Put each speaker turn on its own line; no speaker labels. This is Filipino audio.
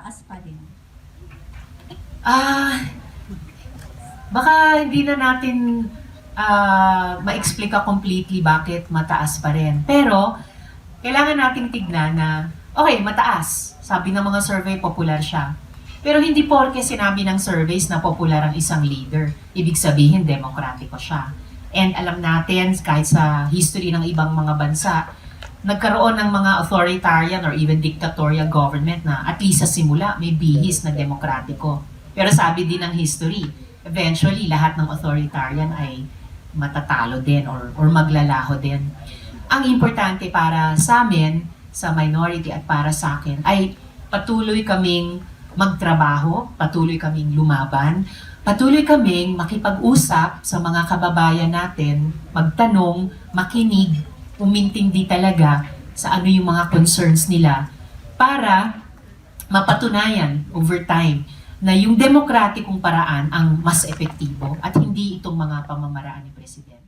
mataas pa rin?
Baka hindi na natin ma-explica completely bakit mataas pa rin. Pero, kailangan nating tignan na, okay, mataas. Sabi ng mga survey, popular siya. Pero hindi porke sinabi ng surveys na popular ang isang leader, ibig sabihin demokratiko siya. And alam natin, kahit sa history ng ibang mga bansa, nagkaroon ng mga authoritarian or even dictatorial government na at least sa simula may bihis na demokratiko. Pero sabi din ng history, eventually lahat ng authoritarian ay matatalo din or maglalaho din. Ang importante para sa amin, sa minority at para sa akin, ay patuloy kaming magtrabaho, patuloy kaming lumaban, patuloy kaming makipag-usap sa mga kababayan natin, magtanong, makinig, umintindi talaga sa ano yung mga concerns nila para mapatunayan over time na yung demokratikong paraan ang mas epektibo at hindi itong mga pamamaraan ni Presidente.